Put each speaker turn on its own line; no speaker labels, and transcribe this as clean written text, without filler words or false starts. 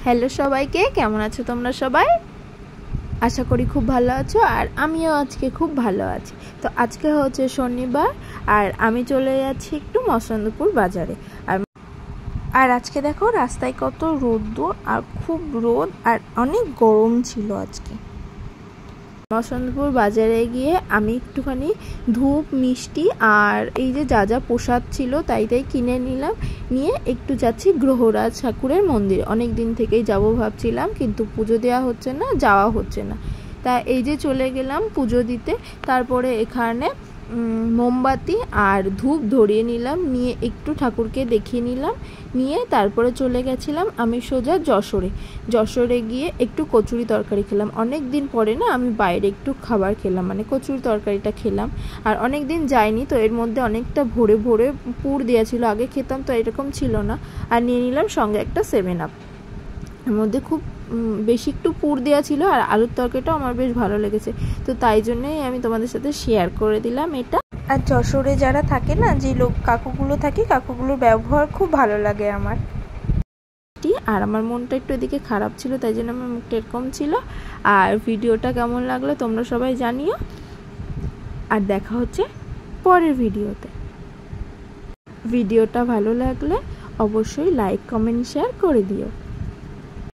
Hello সবাইকে, কেমন আছো তোমরা সবাই? আশা করি খুব ভালো আছো। আর আমিও আজকে খুব ভালো আছি। তো আজকে হচ্ছে শনিবার আর আমি চলে যাচ্ছি একটু মসন্দপুর বাজারে। আর আজকে দেখো রাস্তায় কত রোদ্দুর আর খুব রোদ আর অনেক গরম ছিল আজকে। মসন্দপুর বাজারে গিয়ে আমি একটুখানি ধূপ মিষ্টি আর এই যে যা যা প্রসাদ ছিল তাই কিনে নিলাম। নিয়ে একটু যাচ্ছি গ্রহরাজ ঠাকুরের মন্দিরে। অনেক দিন থেকেই যাব ভাবছিলাম, কিন্তু পুজো দেওয়া হচ্ছে না, যাওয়া হচ্ছে না। তা এই যে চলে গেলাম পুজো দিতে। তারপরে এখানে মোমবাতি আর ধূপ ধরিয়ে নিলাম, নিয়ে একটু ঠাকুরকে দেখিয়ে নিলাম। নিয়ে তারপরে চলে গেছিলাম আমি সোজা যশোরে গিয়ে একটু কচুরি তরকারি খেলাম। অনেক দিন পরে না আমি বাইরে একটু খাবার খেলাম, মানে কচুরি তরকারিটা খেলাম। আর অনেক দিন যাইনি, তো এর মধ্যে অনেকটা ভরে ভরে পুর দেওয়া ছিল। আগে খেতাম তো এরকম ছিল না। আর নিয়ে নিলাম সঙ্গে একটা 7 আপ। এর মধ্যে খুব বেশি একটু পুর দেওয়া ছিল আর আলুর তরকারিটাও আমার বেশ ভালো লেগেছে। তো তাই জন্যই আমি তোমাদের সাথে শেয়ার করে দিলাম এটা। আর যশোরে যারা থাকে না, যে কাকুগুলো থাকে, কাকুগুলোর ব্যবহার খুব ভালো লাগে আমার। আর আমার মনটা একটু এদিকে খারাপ ছিল, তাই জন্য আমার মুখটা এরকম ছিল। আর ভিডিওটা কেমন লাগলো তোমরা সবাই জানিও। আর দেখা হচ্ছে পরের ভিডিওটা ভালো লাগলে অবশ্যই লাইক কমেন্ট শেয়ার করে দিও।